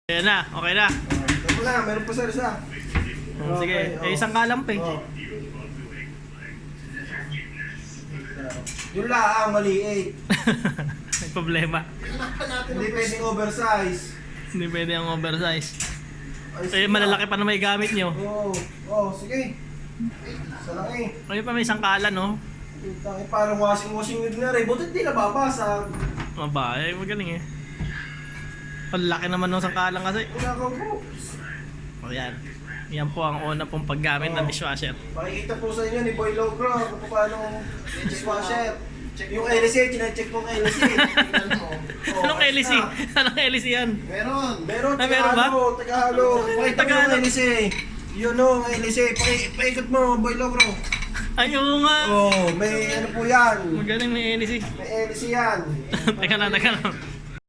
Ayan na, okay na. Ito na, meron pa sir isa. Sige, Okay, isang kalamp eh. Oh. Yung laang maliit. May problema. Hindi pwedeng oversize. Hindi pwede ang oversize. Ay, Eh, sige. malalaki pa na may gamit nyo. Oo, sige. Isa lang eh. May pa may sangkalan, no? Parang washing din na rin. Buti di nababasag. Maba, eh, magaling eh. Palaki naman ng sangkalan kasi. Wala ka po. O yan. Yan po ang una pong paggamit ng dishwasher. Makikita po sa inyo ni Boy Logro kung paano dishwasher. Yung LC, chinecheck po ng LC. Anong LC? Anong LC yan? Meron, Ah, meron ba? Tagahalo. Pakita mo Tagalog. yung LC. Yun o, ang LC. Paikot mo, Boy Logro. Ay, oo nga. Oh, may ano po yan. Magaling may LC. May LC yan. Teka lang.